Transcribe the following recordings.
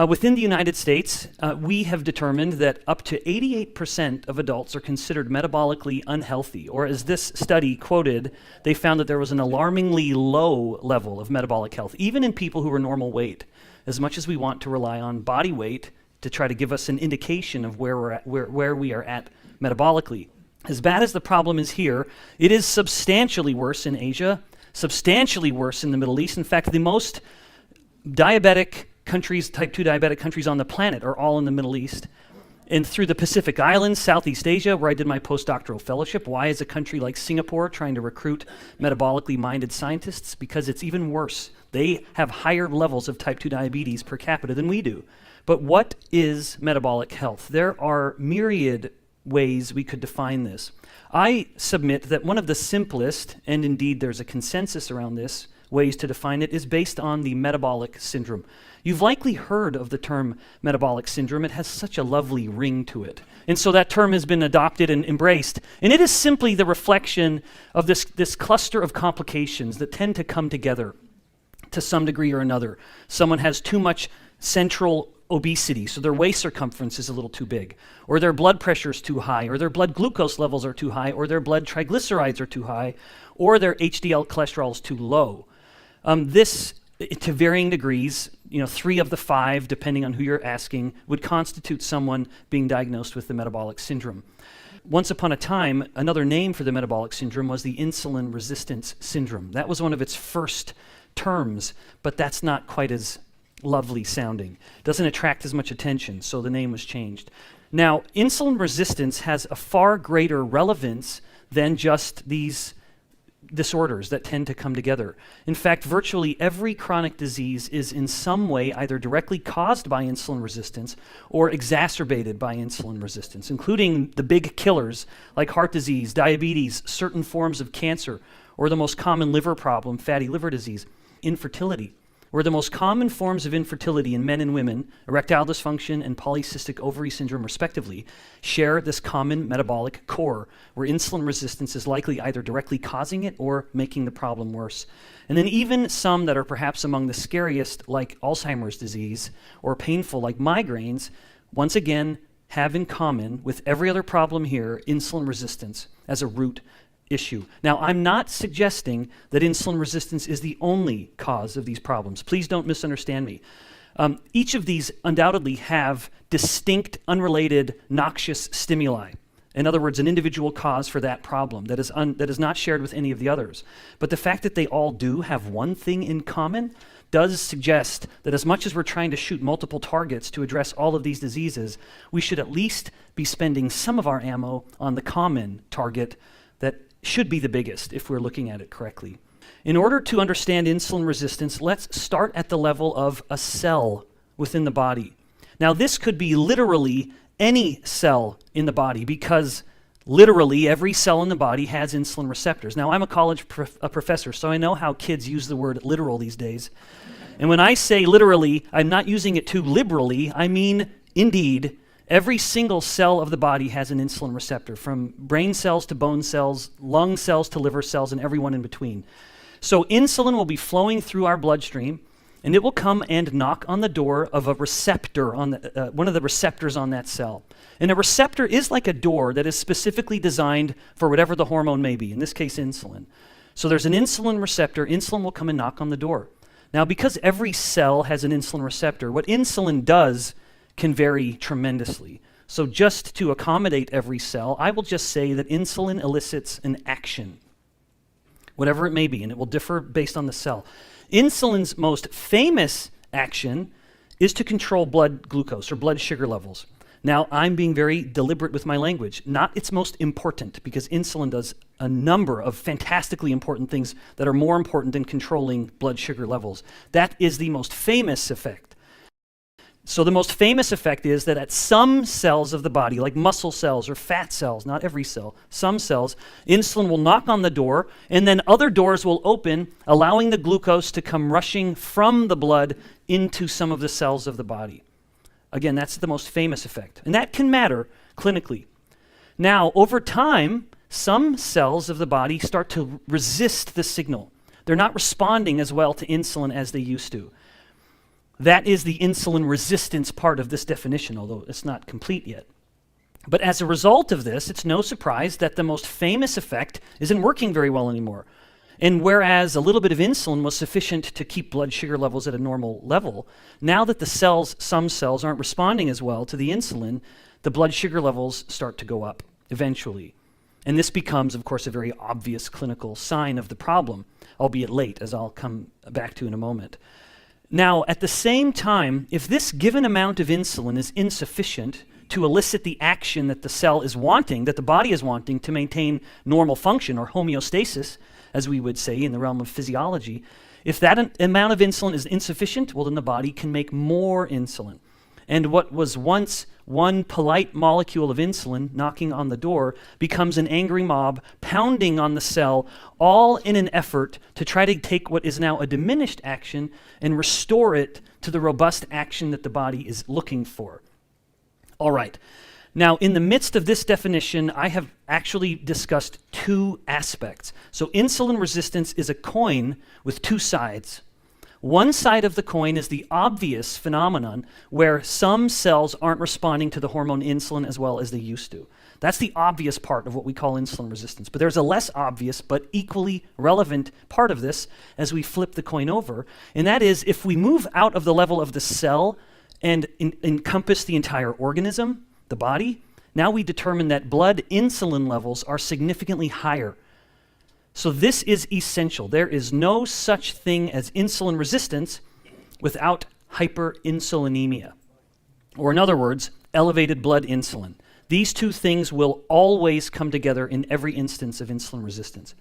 Within the United States, we have determined that up to 88% of adults are considered metabolically unhealthy, or as this study quoted, they found that there was an alarmingly low level of metabolic health, even in people who are normal weight, as much as we want to rely on body weight to try to give us an indication of where we are at metabolically. As bad as the problem is here, it is substantially worse in Asia, substantially worse in the Middle East. In fact, the most diabetic countries, type 2 diabetic countries on the planet are all in the Middle East. And through the Pacific Islands, Southeast Asia, where I did my postdoctoral fellowship, why is a country like Singapore trying to recruit metabolically minded scientists? Because it's even worse. They have higher levels of type 2 diabetes per capita than we do. But what is metabolic health? There are myriad ways we could define this. I submit that one of the simplest, and indeed there's a consensus around this, ways to define it is based on the metabolic syndrome. You've likely heard of the term metabolic syndrome. It has such a lovely ring to it. And so that term has been adopted and embraced. And it is simply the reflection of this cluster of complications that tend to come together to some degree or another. Someone has too much central obesity, so their waist circumference is a little too big, or their blood pressure is too high, or their blood glucose levels are too high, or their blood triglycerides are too high, or their HDL cholesterol is too low. This, to varying degrees, 3 of the 5, depending on who you're asking, would constitute someone being diagnosed with the metabolic syndrome. Once upon a time, another name for the metabolic syndrome was the insulin resistance syndrome. That was one of its first terms, but that's not quite as lovely sounding. Doesn't attract as much attention, so the name was changed. Now, insulin resistance has a far greater relevance than just these disorders that tend to come together. In fact, virtually every chronic disease is in some way either directly caused by insulin resistance or exacerbated by insulin resistance, including the big killers like heart disease, diabetes, certain forms of cancer, or the most common liver problem, fatty liver disease, infertility. Where the most common forms of infertility in men and women, erectile dysfunction and polycystic ovary syndrome respectively, share this common metabolic core, where insulin resistance is likely either directly causing it or making the problem worse. And then even some that are perhaps among the scariest, like Alzheimer's disease, or painful like migraines, once again have in common with every other problem here, insulin resistance as a root issue. Now, I'm not suggesting that insulin resistance is the only cause of these problems. Please don't misunderstand me. Each of these undoubtedly have distinct, unrelated, noxious stimuli. In other words, an individual cause for that problem that is not shared with any of the others. But the fact that they all do have one thing in common does suggest that as much as we're trying to shoot multiple targets to address all of these diseases, we should at least be spending some of our ammo on the common target that should be the biggest if we're looking at it correctly. In order to understand insulin resistance, let's start at the level of a cell within the body. Now, this could be literally any cell in the body because literally every cell in the body has insulin receptors. Now, I'm a college professor, so I know how kids use the word literal these days. And when I say literally, I'm not using it too liberally. I mean, indeed, every single cell of the body has an insulin receptor, from brain cells to bone cells, lung cells to liver cells, and everyone in between. So insulin will be flowing through our bloodstream, and it will come and knock on the door of a receptor, on one of the receptors on that cell. And a receptor is like a door that is specifically designed for whatever the hormone may be, in this case insulin. So there's an insulin receptor, insulin will come and knock on the door. Now, because every cell has an insulin receptor, what insulin does can vary tremendously. So just to accommodate every cell, I will just say that insulin elicits an action, whatever it may be, and it will differ based on the cell. Insulin's most famous action is to control blood glucose or blood sugar levels. Now, I'm being very deliberate with my language. Not its most important, because insulin does a number of fantastically important things that are more important than controlling blood sugar levels. That is the most famous effect. So the most famous effect is that at some cells of the body, like muscle cells or fat cells, not every cell, some cells, insulin will knock on the door, and then other doors will open, allowing the glucose to come rushing from the blood into some of the cells of the body. Again, that's the most famous effect, and that can matter clinically. Now, over time, some cells of the body start to resist the signal. They're not responding as well to insulin as they used to. That is the insulin resistance part of this definition, although it's not complete yet. But as a result of this, it's no surprise that the most famous effect isn't working very well anymore. And whereas a little bit of insulin was sufficient to keep blood sugar levels at a normal level, now that some cells aren't responding as well to the insulin, the blood sugar levels start to go up eventually. And this becomes, of course, a very obvious clinical sign of the problem, albeit late, as I'll come back to in a moment. Now, at the same time, if this given amount of insulin is insufficient to elicit the action that the cell is wanting, that the body is wanting to maintain normal function or homeostasis, as we would say in the realm of physiology, if that amount of insulin is insufficient, well, then the body can make more insulin. And what was once one polite molecule of insulin knocking on the door becomes an angry mob pounding on the cell, all in an effort to try to take what is now a diminished action and restore it to the robust action that the body is looking for. All right. Now, in the midst of this definition, I have actually discussed two aspects. So insulin resistance is a coin with two sides. One side of the coin is the obvious phenomenon where some cells aren't responding to the hormone insulin as well as they used to. That's the obvious part of what we call insulin resistance. But there's a less obvious but equally relevant part of this as we flip the coin over, and that is if we move out of the level of the cell and encompass the entire organism, the body, now we determine that blood insulin levels are significantly higher. So this is essential. There is no such thing as insulin resistance without hyperinsulinemia, or in other words, elevated blood insulin. These two things will always come together in every instance of insulin resistance.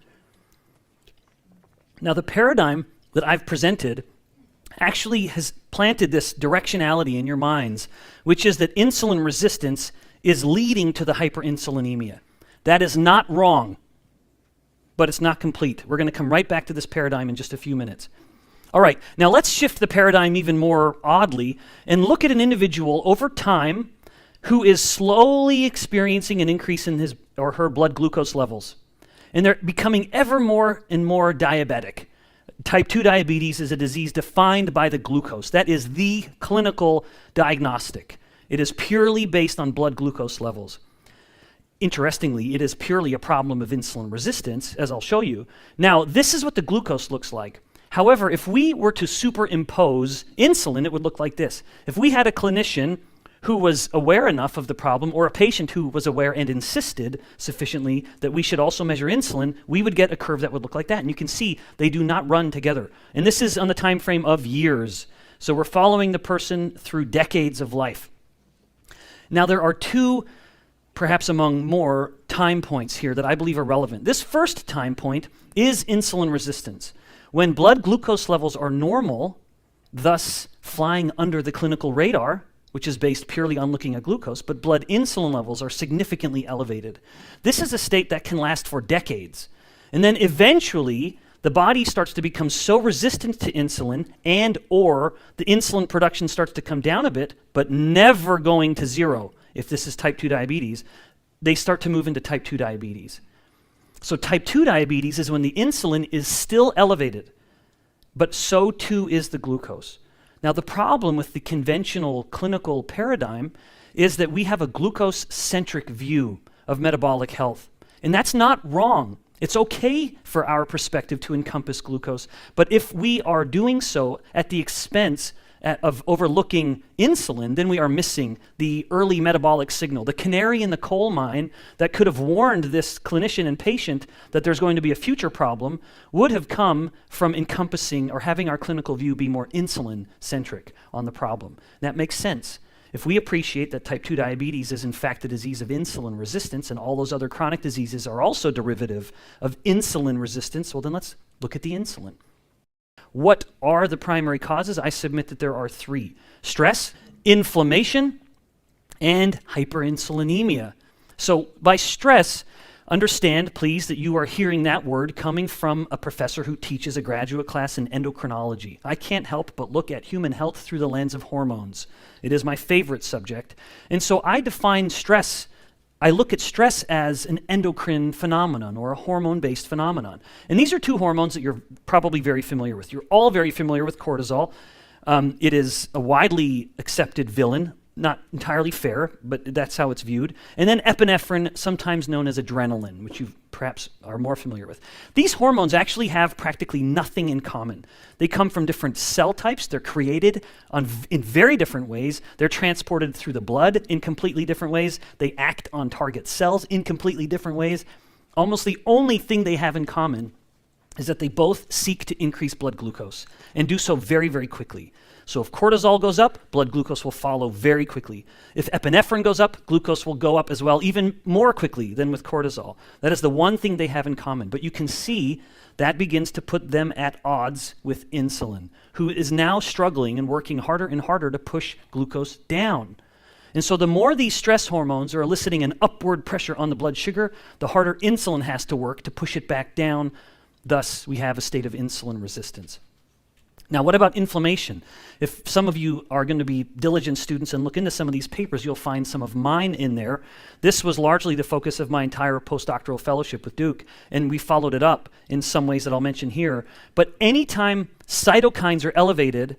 Now, the paradigm that I've presented actually has planted this directionality in your minds, which is that insulin resistance is leading to the hyperinsulinemia. That is not wrong, but it's not complete. We're going to come right back to this paradigm in just a few minutes. All right, now let's shift the paradigm even more oddly and look at an individual over time who is slowly experiencing an increase in his or her blood glucose levels. And they're becoming ever more and more diabetic. Type 2 diabetes is a disease defined by the glucose. That is the clinical diagnostic. It is purely based on blood glucose levels. Interestingly, it is purely a problem of insulin resistance, as I'll show you. Now, this is what the glucose looks like. However, if we were to superimpose insulin, it would look like this. If we had a clinician who was aware enough of the problem, or a patient who was aware and insisted sufficiently that we should also measure insulin, we would get a curve that would look like that. And you can see they do not run together. And this is on the time frame of years. So we're following the person through decades of life. Now, there are two, perhaps among more, time points here that I believe are relevant. This first time point is insulin resistance. When blood glucose levels are normal, thus flying under the clinical radar, which is based purely on looking at glucose, but blood insulin levels are significantly elevated. This is a state that can last for decades. And then eventually, the body starts to become so resistant to insulin and or the insulin production starts to come down a bit, but never going to zero. If this is type 2 diabetes, they start to move into type 2 diabetes. So type 2 diabetes is when the insulin is still elevated, but so too is the glucose. Now, the problem with the conventional clinical paradigm is that we have a glucose-centric view of metabolic health. And that's not wrong. It's okay for our perspective to encompass glucose. But if we are doing so at the expense of overlooking insulin, then we are missing the early metabolic signal, the canary in the coal mine that could have warned this clinician and patient that there's going to be a future problem would have come from encompassing or having our clinical view be more insulin-centric on the problem. That makes sense. If we appreciate that type 2 diabetes is in fact a disease of insulin resistance and all those other chronic diseases are also derivative of insulin resistance, well then let's look at the insulin. What are the primary causes? I submit that there are three: stress, inflammation, and hyperinsulinemia. So by stress, understand, please, that you are hearing that word coming from a professor who teaches a graduate class in endocrinology. I can't help but look at human health through the lens of hormones. It is my favorite subject. And so I define stress, I look at stress as an endocrine phenomenon or a hormone-based phenomenon. And these are two hormones that you're probably very familiar with. You're all very familiar with cortisol. It is a widely accepted villain, not entirely fair, but that's how it's viewed. And then epinephrine, sometimes known as adrenaline, which you perhaps are more familiar with. These hormones actually have practically nothing in common. They come from different cell types. They're created in very different ways. They're transported through the blood in completely different ways. They act on target cells in completely different ways. Almost the only thing they have in common is that they both seek to increase blood glucose and do so very, very quickly. So if cortisol goes up, blood glucose will follow very quickly. If epinephrine goes up, glucose will go up as well, even more quickly than with cortisol. That is the one thing they have in common. But you can see that begins to put them at odds with insulin, who is now struggling and working harder and harder to push glucose down. And so the more these stress hormones are eliciting an upward pressure on the blood sugar, the harder insulin has to work to push it back down. Thus, we have a state of insulin resistance. Now, what about inflammation? If some of you are going to be diligent students and look into some of these papers, you'll find some of mine in there. This was largely the focus of my entire postdoctoral fellowship with Duke, and we followed it up in some ways that I'll mention here. But anytime cytokines are elevated,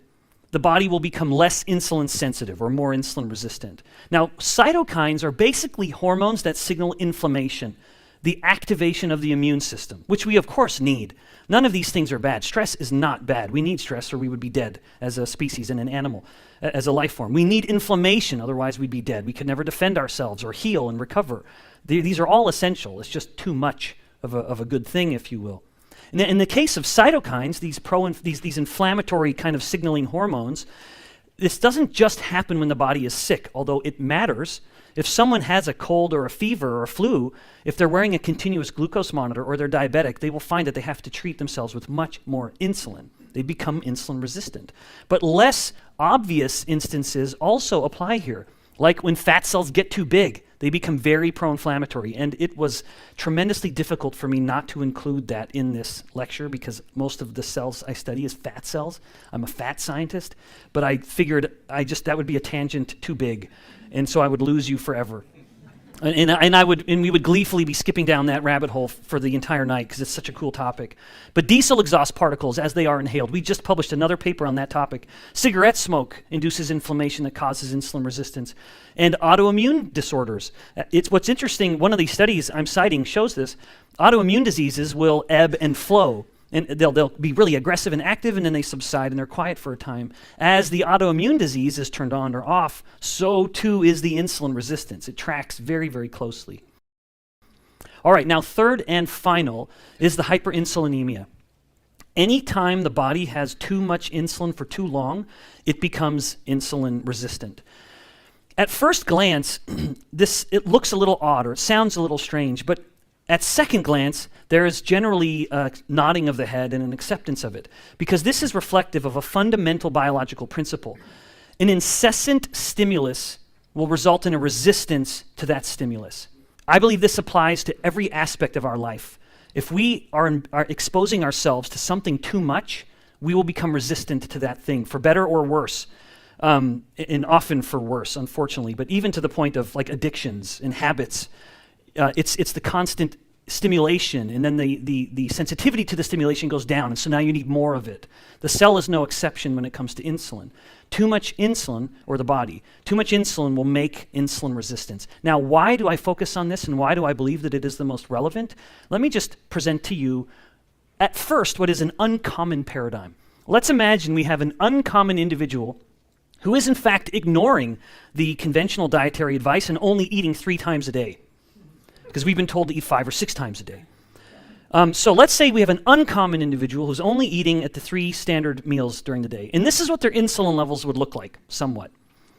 the body will become less insulin sensitive or more insulin resistant. Now, cytokines are basically hormones that signal inflammation, the activation of the immune system, which we of course need. None of these things are bad. Stress is not bad. We need stress or we would be dead as a species and an animal, as a life form. We need inflammation, otherwise we'd be dead. We could never defend ourselves or heal and recover. These are all essential. It's just too much of a good thing, if you will. And in the case of cytokines, these inflammatory kind of signaling hormones, this doesn't just happen when the body is sick, although it matters. If someone has a cold or a fever or a flu, if they're wearing a continuous glucose monitor or they're diabetic, they will find that they have to treat themselves with much more insulin. They become insulin resistant. But less obvious instances also apply here. Like when fat cells get too big, they become very pro-inflammatory. And it was tremendously difficult for me not to include that in this lecture because most of the cells I study is fat cells. I'm a fat scientist, but I figured that would be a tangent too big. And so I would lose you forever. And we would gleefully be skipping down that rabbit hole for the entire night because it's such a cool topic. But diesel exhaust particles, as they are inhaled, we just published another paper on that topic. Cigarette smoke induces inflammation that causes insulin resistance. And autoimmune disorders. What's interesting, one of these studies I'm citing shows this. Autoimmune diseases will ebb and flow. And they'll be really aggressive and active, and then they subside and they're quiet for a time. As the autoimmune disease is turned on or off, so too is the insulin resistance. It tracks very, very closely. All right, now third and final is the hyperinsulinemia. Anytime the body has too much insulin for too long, it becomes insulin resistant. At first glance, it looks a little odd or it sounds a little strange, but at second glance, there is generally a nodding of the head and an acceptance of it, because this is reflective of a fundamental biological principle. An incessant stimulus will result in a resistance to that stimulus. I believe this applies to every aspect of our life. If we are exposing ourselves to something too much, we will become resistant to that thing, for better or worse, and often for worse, unfortunately, but even to the point of like addictions and habits. It's the constant stimulation, and then the sensitivity to the stimulation goes down, and so now you need more of it. The cell is no exception when it comes to insulin. Too much insulin, or the body, too much insulin will make insulin resistance. Now, why do I focus on this, and why do I believe that it is the most relevant? Let me just present to you, at first, what is an uncommon paradigm. Let's imagine we have an uncommon individual who is in fact ignoring the conventional dietary advice and only eating 3 times a day, because we've been told to eat 5 or 6 times a day. So let's say we have an uncommon individual who's only eating at the 3 standard meals during the day. And this is what their insulin levels would look like, somewhat.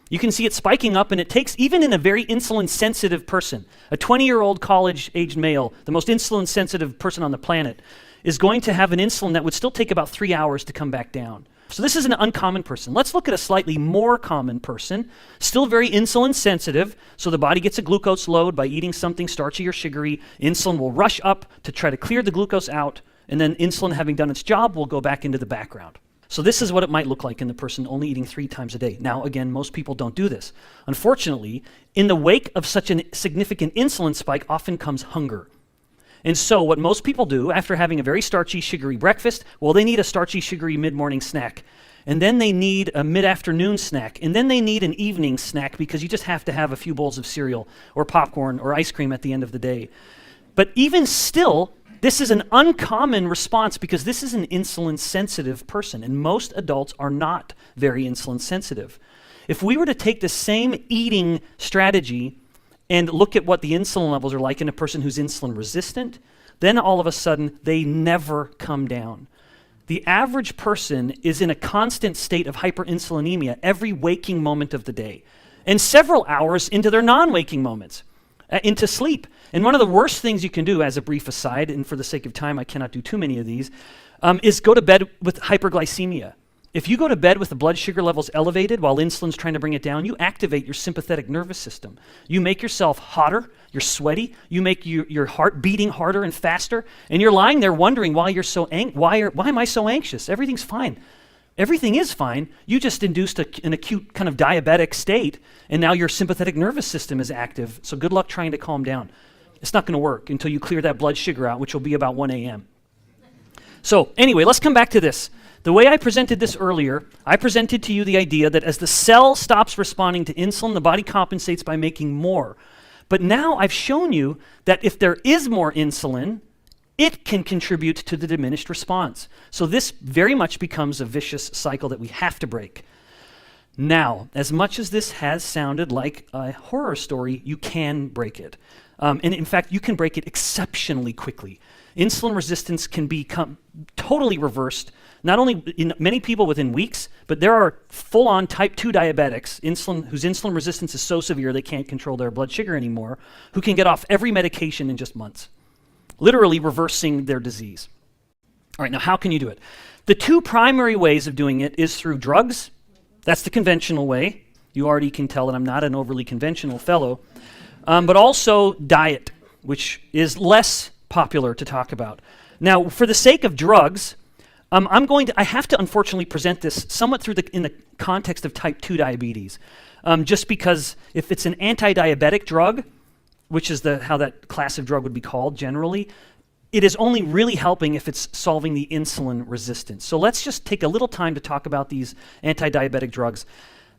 You can see it spiking up, and it takes, even in a very insulin-sensitive person, a 20-year-old college-aged male, the most insulin-sensitive person on the planet, is going to have an insulin that would still take about 3 hours to come back down. So this is an uncommon person. Let's look at a slightly more common person, still very insulin sensitive, so the body gets a glucose load by eating something starchy or sugary. Insulin will rush up to try to clear the glucose out, and then insulin, having done its job, will go back into the background. So this is what it might look like in the person only eating 3 times a day. Now, again, most people don't do this. Unfortunately, in the wake of such a significant insulin spike often comes hunger. And so what most people do after having a very starchy, sugary breakfast, well, they need a starchy, sugary mid-morning snack. and then they need a mid-afternoon snack, and then they need an evening snack because you just have to have a few bowls of cereal or popcorn or ice cream at the end of the day. But even still, this is an uncommon response because this is an insulin-sensitive person, and most adults are not very insulin-sensitive. If we were to take the same eating strategy and look at what the insulin levels are like in a person who's insulin-resistant, then all of a sudden, they never come down. The average person is in a constant state of hyperinsulinemia every waking moment of the day, and several hours into their non-waking moments, into sleep. And one of the worst things you can do, as a brief aside, and for the sake of time, I cannot do too many of these, is go to bed with hyperglycemia. If you go to bed with the blood sugar levels elevated while insulin's trying to bring it down, you activate your sympathetic nervous system. You make yourself hotter, you're sweaty, you make your heart beating harder and faster, and you're lying there wondering why you're so why am I so anxious? Everything's fine. Everything is fine. You just induced an acute kind of diabetic state, and now your sympathetic nervous system is active, so good luck trying to calm down. It's not going to work until you clear that blood sugar out, which will be about 1 a.m. So anyway, let's come back to this. The way I presented this earlier, I presented to you the idea that as the cell stops responding to insulin, the body compensates by making more. But now I've shown you that if there is more insulin, it can contribute to the diminished response. So this very much becomes a vicious cycle that we have to break. Now, as much as this has sounded like a horror story, you can break it. And in fact, you can break it exceptionally quickly. Insulin resistance can become totally reversed, not only in many people within weeks, but there are full-on type 2 diabetics whose insulin resistance is so severe they can't control their blood sugar anymore, who can get off every medication in just months, literally reversing their disease. All right, now how can you do it? The two primary ways of doing it is through drugs. That's the conventional way. You already can tell that I'm not an overly conventional fellow. But also diet, which is less popular to talk about. Now, for the sake of drugs, I have to unfortunately present this somewhat in the context of type 2 diabetes, just because if it's an anti-diabetic drug, which is how that class of drug would be called generally, it is only really helping if it's solving the insulin resistance. So let's just take a little time to talk about these anti-diabetic drugs.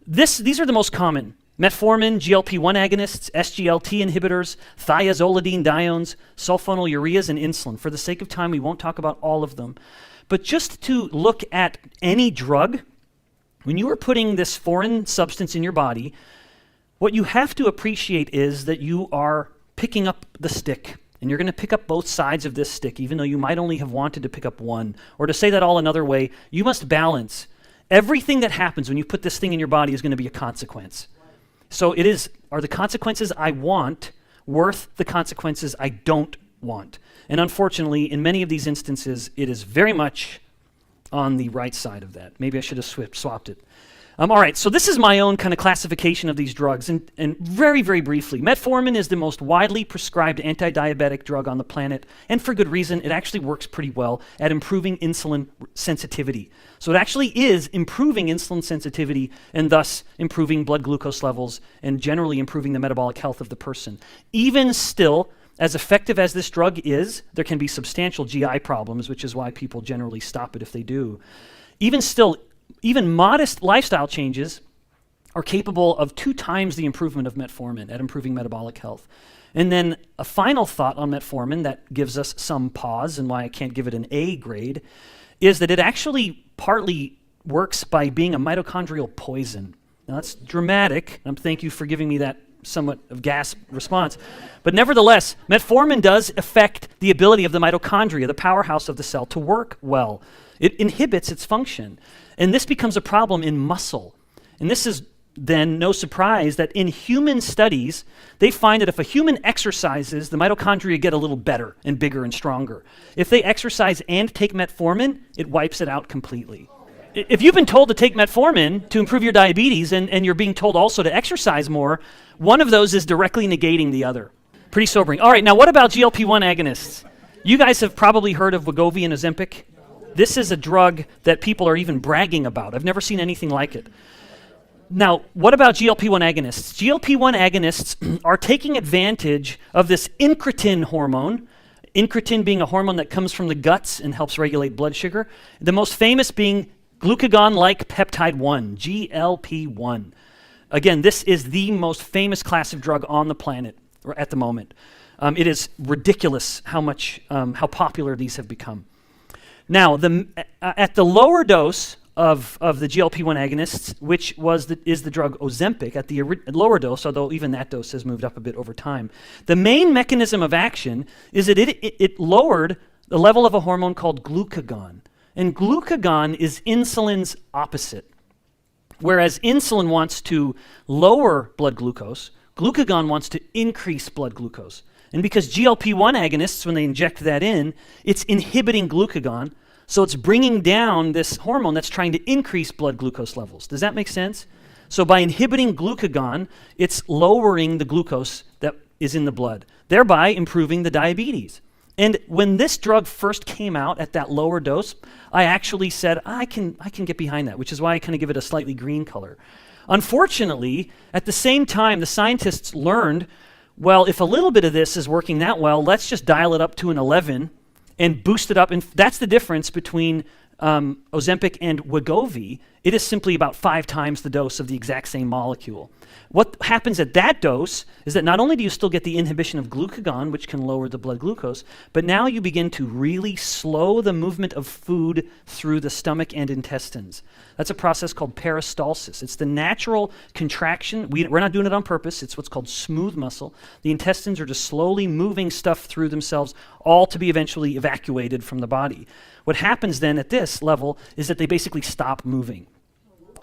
These are the most common. Metformin, GLP-1 agonists, SGLT inhibitors, thiazolidine diones, sulfonylureas, and insulin. For the sake of time, we won't talk about all of them. But just to look at any drug, when you are putting this foreign substance in your body, what you have to appreciate is that you are picking up the stick. And you're going to pick up both sides of this stick, even though you might only have wanted to pick up one. Or to say that all another way, you must balance. Everything that happens when you put this thing in your body is going to be a consequence. So are the consequences I want worth the consequences I don't want? And unfortunately, in many of these instances, it is very much on the right side of that. Maybe I should have swapped it. All right, so this is my own kind of classification of these drugs. And very, very briefly, metformin is the most widely prescribed anti-diabetic drug on the planet. And for good reason, it actually works pretty well at improving insulin sensitivity. So it actually is improving insulin sensitivity and thus improving blood glucose levels and generally improving the metabolic health of the person. Even still, as effective as this drug is, there can be substantial GI problems, which is why people generally stop it if they do. Even still, even modest lifestyle changes are capable of 2 times the improvement of metformin at improving metabolic health. And then a final thought on metformin that gives us some pause and why I can't give it an A grade is that it actually partly works by being a mitochondrial poison. Now that's dramatic. Thank you for giving me that somewhat of gasp response. But nevertheless, metformin does affect the ability of the mitochondria, the powerhouse of the cell, to work well. It inhibits its function. And this becomes a problem in muscle. And this is then no surprise that in human studies, they find that if a human exercises, the mitochondria get a little better and bigger and stronger. If they exercise and take metformin, it wipes it out completely. If you've been told to take metformin to improve your diabetes and you're being told also to exercise more, one of those is directly negating the other. Pretty sobering. All right, now what about GLP-1 agonists? You guys have probably heard of Wegovy and Ozempic. This is a drug that people are even bragging about. I've never seen anything like it. Now, what about GLP-1 agonists? GLP-1 agonists are taking advantage of this incretin hormone, incretin being a hormone that comes from the guts and helps regulate blood sugar, the most famous being Glucagon-like peptide 1, GLP-1. Again, this is the most famous class of drug on the planet at the moment. It is ridiculous how popular these have become. Now, at the lower dose of the GLP-1 agonists, which is the drug Ozempic, at the lower dose, although even that dose has moved up a bit over time, the main mechanism of action is that it lowered the level of a hormone called glucagon. And glucagon is insulin's opposite. Whereas insulin wants to lower blood glucose, glucagon wants to increase blood glucose. And because GLP-1 agonists, when they inject that in, it's inhibiting glucagon, so it's bringing down this hormone that's trying to increase blood glucose levels. Does that make sense? So by inhibiting glucagon, it's lowering the glucose that is in the blood, thereby improving the diabetes. And when this drug first came out at that lower dose, I actually said, I can get behind that, which is why I kind of give it a slightly green color. Unfortunately, at the same time, the scientists learned, well, if a little bit of this is working that well, let's just dial it up to an 11 and boost it up. And that's the difference between Ozempic and Wegovy. It is simply about 5 times the dose of the exact same molecule. What happens at that dose is that not only do you still get the inhibition of glucagon, which can lower the blood glucose, but now you begin to really slow the movement of food through the stomach and intestines. That's a process called peristalsis. It's the natural contraction. We're not doing it on purpose. It's what's called smooth muscle. The intestines are just slowly moving stuff through themselves, all to be eventually evacuated from the body. What happens then at this level is that they basically stop moving.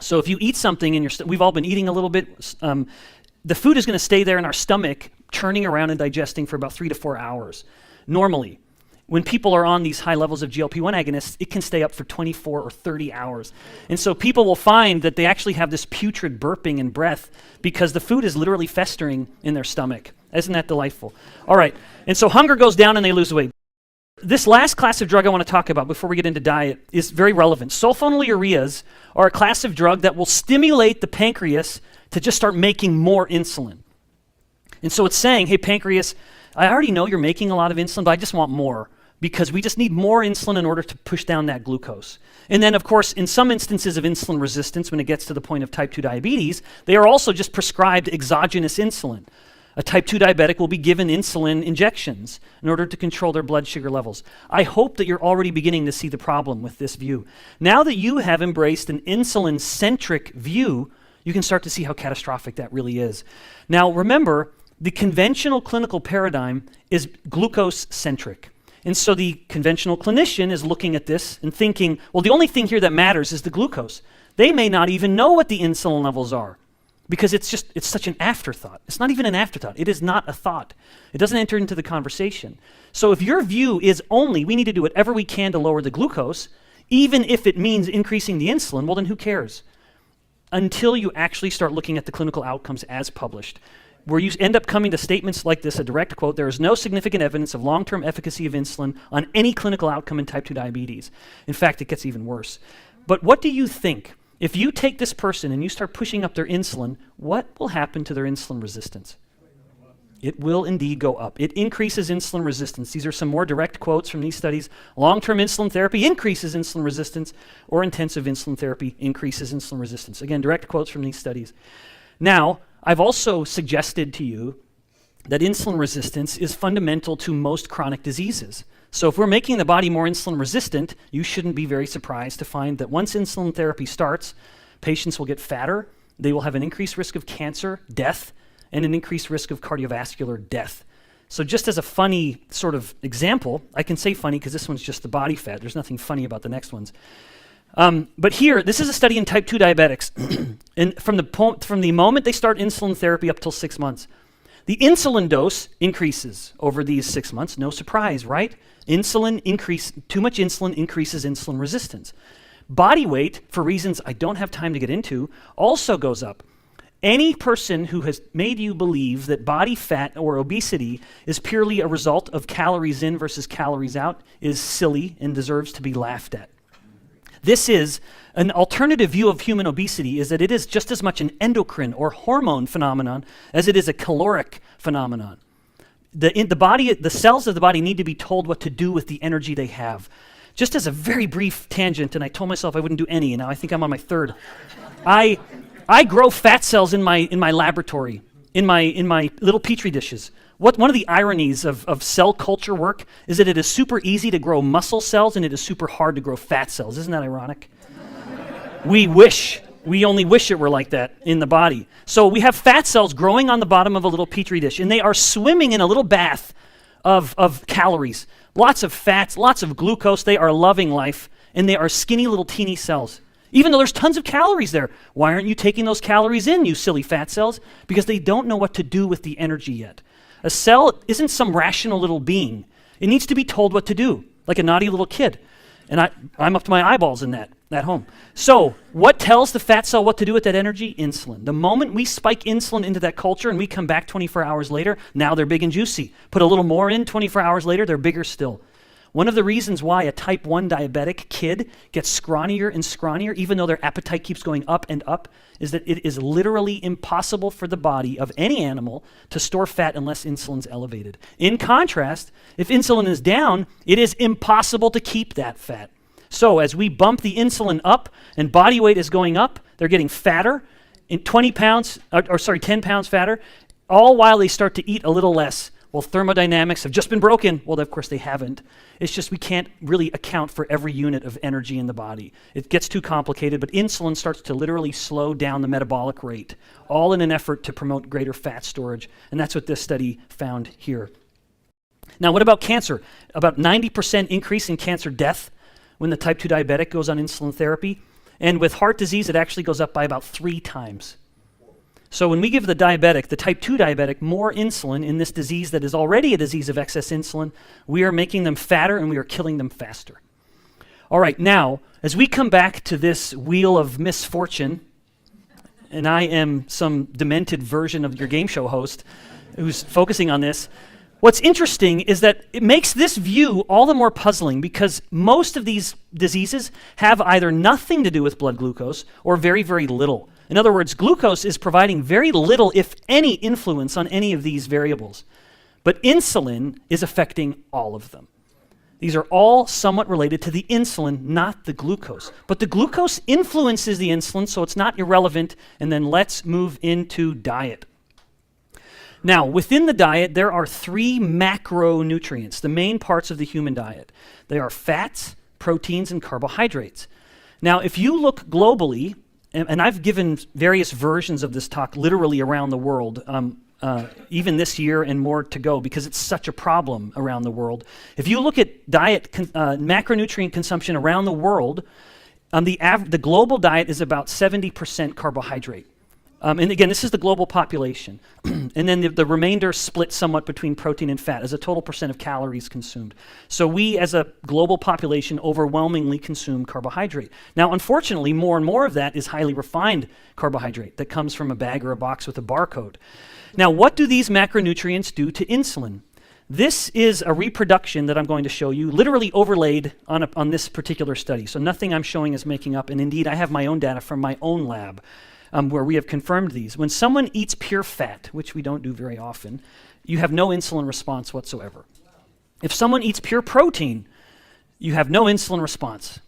So if you eat something in we've all been eating a little bit, the food is going to stay there in our stomach, churning around and digesting for about 3 to 4 hours. Normally, when people are on these high levels of GLP-1 agonists, it can stay up for 24 or 30 hours. And so people will find that they actually have this putrid burping and breath because the food is literally festering in their stomach. Isn't that delightful? All right, and so hunger goes down and they lose weight. This last class of drug I want to talk about before we get into diet is very relevant. Sulfonylureas are a class of drug that will stimulate the pancreas to just start making more insulin. And so it's saying, hey, pancreas, I already know you're making a lot of insulin, but I just want more because we just need more insulin in order to push down that glucose. And then, of course, in some instances of insulin resistance, when it gets to the point of type 2 diabetes, they are also just prescribed exogenous insulin. A type 2 diabetic will be given insulin injections in order to control their blood sugar levels. I hope that you're already beginning to see the problem with this view. Now that you have embraced an insulin-centric view, you can start to see how catastrophic that really is. Now remember, the conventional clinical paradigm is glucose-centric. And so the conventional clinician is looking at this and thinking, well, the only thing here that matters is the glucose. They may not even know what the insulin levels are, because it's such an afterthought. It's not even an afterthought. It is not a thought. It doesn't enter into the conversation. So if your view is only we need to do whatever we can to lower the glucose, even if it means increasing the insulin, well then who cares? Until you actually start looking at the clinical outcomes as published, where you end up coming to statements like this, a direct quote, there is no significant evidence of long-term efficacy of insulin on any clinical outcome in type 2 diabetes. In fact, it gets even worse. But what do you think? If you take this person and you start pushing up their insulin, what will happen to their insulin resistance? It will indeed go up. It increases insulin resistance. These are some more direct quotes from these studies. Long-term insulin therapy increases insulin resistance, or intensive insulin therapy increases insulin resistance. Again, direct quotes from these studies. Now, I've also suggested to you that insulin resistance is fundamental to most chronic diseases. So if we're making the body more insulin resistant, you shouldn't be very surprised to find that once insulin therapy starts, patients will get fatter, they will have an increased risk of cancer, death, and an increased risk of cardiovascular death. So just as a funny sort of example, I can say funny because this one's just the body fat. There's nothing funny about the next ones. But here, this is a study in type 2 diabetics. And from the moment they start insulin therapy up till 6 months, the insulin dose increases over these 6 months. No surprise, right? Too much insulin increases insulin resistance. Body weight, for reasons I don't have time to get into, also goes up. Any person who has made you believe that body fat or obesity is purely a result of calories in versus calories out is silly and deserves to be laughed at. This is an alternative view of human obesity, is that it is just as much an endocrine or hormone phenomenon as it is a caloric phenomenon. The cells of the body need to be told what to do with the energy they have. just as a very brief tangent, and I told myself I wouldn't do any, and now I think I'm on my third. I grow fat cells in my laboratory, in my little petri dishes. One of the ironies of cell culture work is that it is super easy to grow muscle cells and it is super hard to grow fat cells. Isn't that ironic? We only wish it were like that in the body. So we have fat cells growing on the bottom of a little petri dish, and they are swimming in a little bath of calories. Lots of fats, lots of glucose. They are loving life, and they are skinny little teeny cells. Even though there's tons of calories there, why aren't you taking those calories in, you silly fat cells? Because they don't know what to do with the energy yet. A cell isn't some rational little being. It needs to be told what to do, like a naughty little kid. And I'm up to my eyeballs in that at home. So what tells the fat cell what to do with that energy? Insulin. The moment we spike insulin into that culture and we come back 24 hours later, now they're big and juicy. Put a little more in, 24 hours later, they're bigger still. One of the reasons why a type 1 diabetic kid gets scrawnier and scrawnier, even though their appetite keeps going up and up, is that it is literally impossible for the body of any animal to store fat unless insulin's elevated. In contrast, if insulin is down, it is impossible to keep that fat. So as we bump the insulin up and body weight is going up, they're getting fatter, in 10 pounds fatter, all while they start to eat a little less. Well, thermodynamics have just been broken. Well, of course they haven't. It's just we can't really account for every unit of energy in the body. It gets too complicated, but insulin starts to literally slow down the metabolic rate, all in an effort to promote greater fat storage. And that's what this study found here. Now, what about cancer? About 90% increase in cancer death when the type 2 diabetic goes on insulin therapy. And with heart disease, it actually goes up by about 3 times. So when we give the diabetic, the type 2 diabetic, more insulin in this disease that is already a disease of excess insulin, we are making them fatter and we are killing them faster. All right, now, as we come back to this wheel of misfortune, and I am some demented version of your game show host who's focusing on this, what's interesting is that it makes this view all the more puzzling because most of these diseases have either nothing to do with blood glucose or very, very little. In other words, glucose is providing very little, if any, influence on any of these variables. But insulin is affecting all of them. These are all somewhat related to the insulin, not the glucose. But the glucose influences the insulin, so it's not irrelevant. And then let's move into diet. Now, within the diet, there are 3 macronutrients, the main parts of the human diet. They are fats, proteins, and carbohydrates. Now, if you look globally, and I've given various versions of this talk literally around the world, even this year and more to go, because it's such a problem around the world. If you look at diet macronutrient consumption around the world, the global diet is about 70% carbohydrate. And again, this is the global population. And then the remainder split somewhat between protein and fat as a total percent of calories consumed. So we, as a global population, overwhelmingly consume carbohydrate. Now, unfortunately, more and more of that is highly refined carbohydrate that comes from a bag or a box with a barcode. Now, what do these macronutrients do to insulin? This is a reproduction that I'm going to show you, literally overlaid on this particular study. So nothing I'm showing is making up. And indeed, I have my own data from my own lab. Where we have confirmed these. When someone eats pure fat, which we don't do very often, you have no insulin response whatsoever. If someone eats pure protein, you have no insulin response.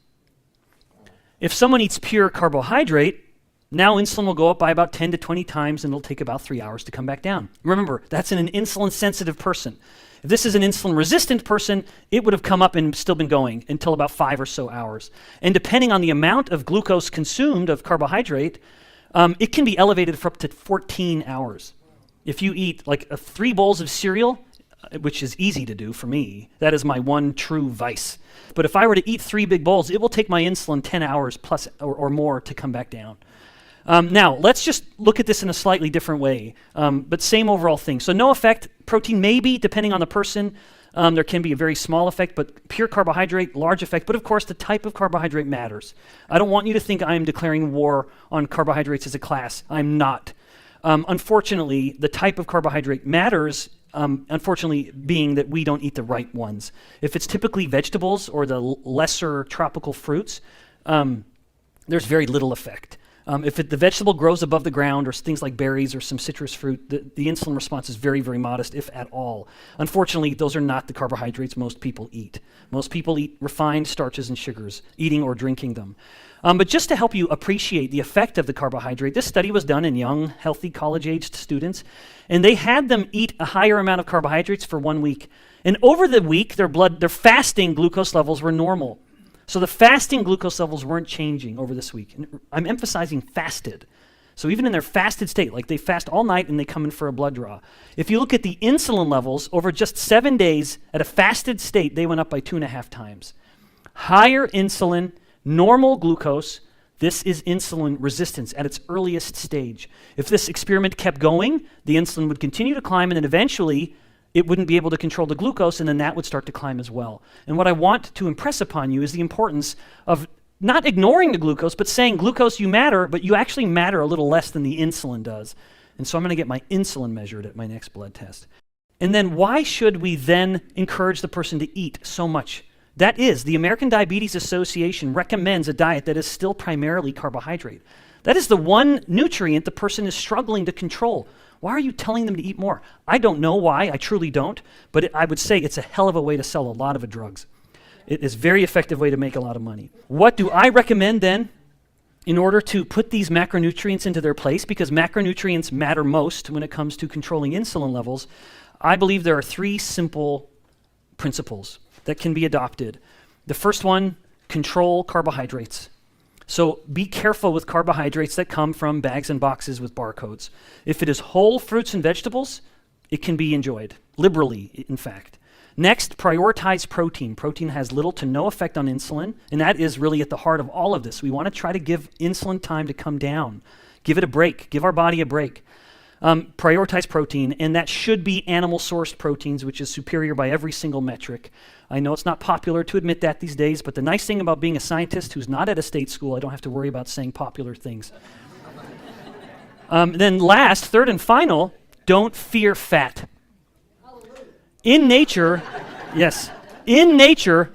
If someone eats pure carbohydrate, now insulin will go up by about 10 to 20 times and it'll take about 3 hours to come back down. Remember, that's in an insulin-sensitive person. If this is an insulin-resistant person, it would have come up and still been going until about 5 or so hours. And depending on the amount of glucose consumed of carbohydrate, it can be elevated for up to 14 hours. If you eat like 3 bowls of cereal, which is easy to do for me, that is my one true vice. But if I were to eat 3 big bowls, it will take my insulin 10 hours plus or more to come back down. Now, let's just look at this in a slightly different way, but same overall thing. So no effect, protein maybe, depending on the person. There can be a very small effect, but pure carbohydrate, large effect. But of course, the type of carbohydrate matters. I don't want you to think I am declaring war on carbohydrates as a class. I'm not. Unfortunately, the type of carbohydrate matters, unfortunately being that we don't eat the right ones. If it's typically vegetables or the lesser tropical fruits, there's very little effect. If the vegetable grows above the ground or things like berries or some citrus fruit, the insulin response is very, very modest, if at all. Unfortunately, those are not the carbohydrates most people eat. Most people eat refined starches and sugars, eating or drinking them. But just to help you appreciate the effect of the carbohydrate, this study was done in young, healthy, college-aged students, and they had them eat a higher amount of carbohydrates for 1 week. And over the week, their fasting glucose levels were normal. So the fasting glucose levels weren't changing over this week. And I'm emphasizing fasted. So even in their fasted state, like they fast all night and they come in for a blood draw. If you look at the insulin levels, over just 7 days at a fasted state, they went up by 2.5 times. Higher insulin, normal glucose, this is insulin resistance at its earliest stage. If this experiment kept going, the insulin would continue to climb, and then eventually it wouldn't be able to control the glucose, and then that would start to climb as well. And what I want to impress upon you is the importance of not ignoring the glucose, but saying, glucose, you matter, but you actually matter a little less than the insulin does. And so I'm going to get my insulin measured at my next blood test. And then why should we then encourage the person to eat so much? That is, the American Diabetes Association recommends a diet that is still primarily carbohydrate. That is the one nutrient the person is struggling to control. Why are you telling them to eat more? I don't know why, I truly don't, but I would say it's a hell of a way to sell a lot of drugs. It is a very effective way to make a lot of money. What do I recommend then in order to put these macronutrients into their place? Because macronutrients matter most when it comes to controlling insulin levels. I believe there are 3 simple principles that can be adopted. The first one, control carbohydrates. So be careful with carbohydrates that come from bags and boxes with barcodes. If it is whole fruits and vegetables, it can be enjoyed, liberally, in fact. Next, prioritize protein. Protein has little to no effect on insulin, and that is really at the heart of all of this. We want to try to give insulin time to come down. Give it a break. Give our body a break. Prioritize protein, and that should be animal-sourced proteins, which is superior by every single metric. I know it's not popular to admit that these days, but the nice thing about being a scientist who's not at a state school, I don't have to worry about saying popular things. Then last, third and final, don't fear fat. In nature, yes, in nature,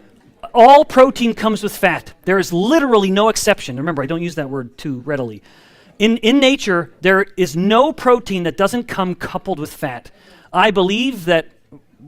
all protein comes with fat. There is literally no exception. Remember, I don't use that word too readily. In nature, there is no protein that doesn't come coupled with fat. I believe that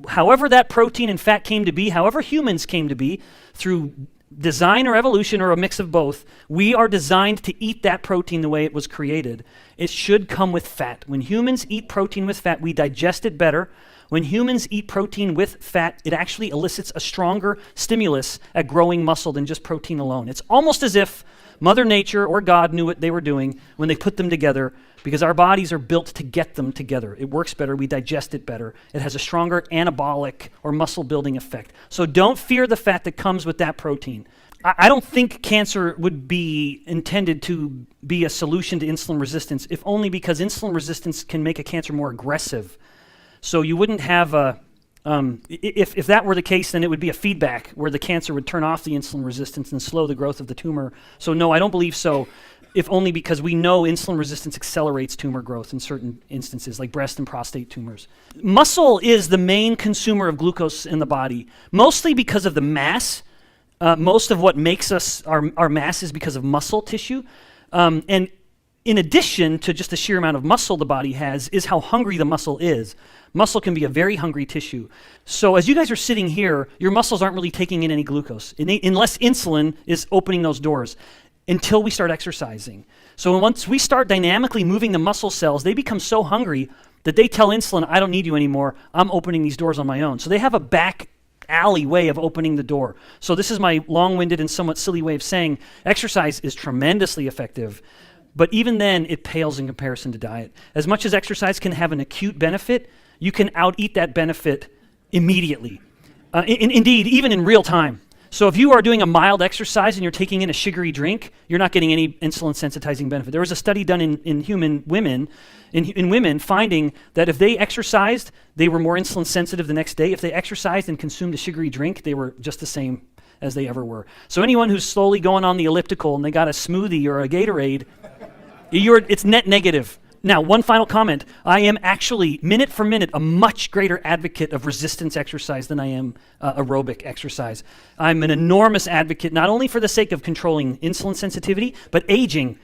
however that protein and fat came to be, however humans came to be, through design or evolution or a mix of both, we are designed to eat that protein the way it was created. It should come with fat. When humans eat protein with fat, we digest it better. When humans eat protein with fat, it actually elicits a stronger stimulus at growing muscle than just protein alone. It's almost as if Mother Nature or God knew what they were doing when they put them together, because our bodies are built to get them together. It works better, we digest it better. It has a stronger anabolic or muscle building effect. So don't fear the fat that comes with that protein. I don't think cancer would be intended to be a solution to insulin resistance, if only because insulin resistance can make a cancer more aggressive. So you wouldn't have a, if that were the case, then it would be a feedback where the cancer would turn off the insulin resistance and slow the growth of the tumor. So no, I don't believe so, if only because we know insulin resistance accelerates tumor growth in certain instances, like breast and prostate tumors. Muscle is the main consumer of glucose in the body, mostly because of the mass. Most of what makes us our mass is because of muscle tissue. And in addition to just the sheer amount of muscle the body has, is how hungry the muscle is. Muscle can be a very hungry tissue. So as you guys are sitting here, your muscles aren't really taking in any glucose, unless insulin is opening those doors, until we start exercising. So once we start dynamically moving the muscle cells, they become so hungry that they tell insulin, I don't need you anymore, I'm opening these doors on my own. So they have a back alley way of opening the door. So this is my long-winded and somewhat silly way of saying exercise is tremendously effective. But even then, it pales in comparison to diet. As much as exercise can have an acute benefit, you can out-eat that benefit immediately. Indeed, even in real time. So if you are doing a mild exercise and you're taking in a sugary drink, you're not getting any insulin sensitizing benefit. There was a study done in human women, in women, finding that if they exercised, they were more insulin sensitive the next day. If they exercised and consumed a sugary drink, they were just the same as they ever were. So anyone who's slowly going on the elliptical and they got a smoothie or a Gatorade, it's net negative. Now, one final comment. I am actually, minute for minute, a much greater advocate of resistance exercise than I am aerobic exercise. I'm an enormous advocate, not only for the sake of controlling insulin sensitivity, but aging.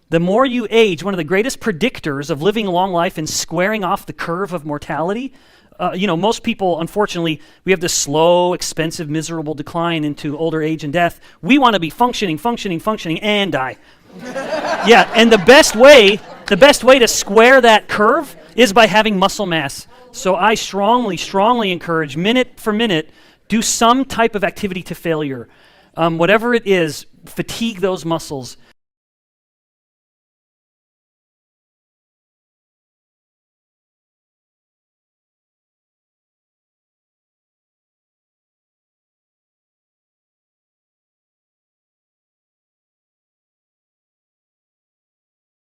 The more you age, one of the greatest predictors of living a long life and squaring off the curve of mortality, most people, unfortunately, we have this slow, expensive, miserable decline into older age and death. We want to be functioning, and die. Yeah, and the best way to square that curve is by having muscle mass. So I strongly encourage, minute for minute, do some type of activity to failure. Whatever it is, fatigue those muscles.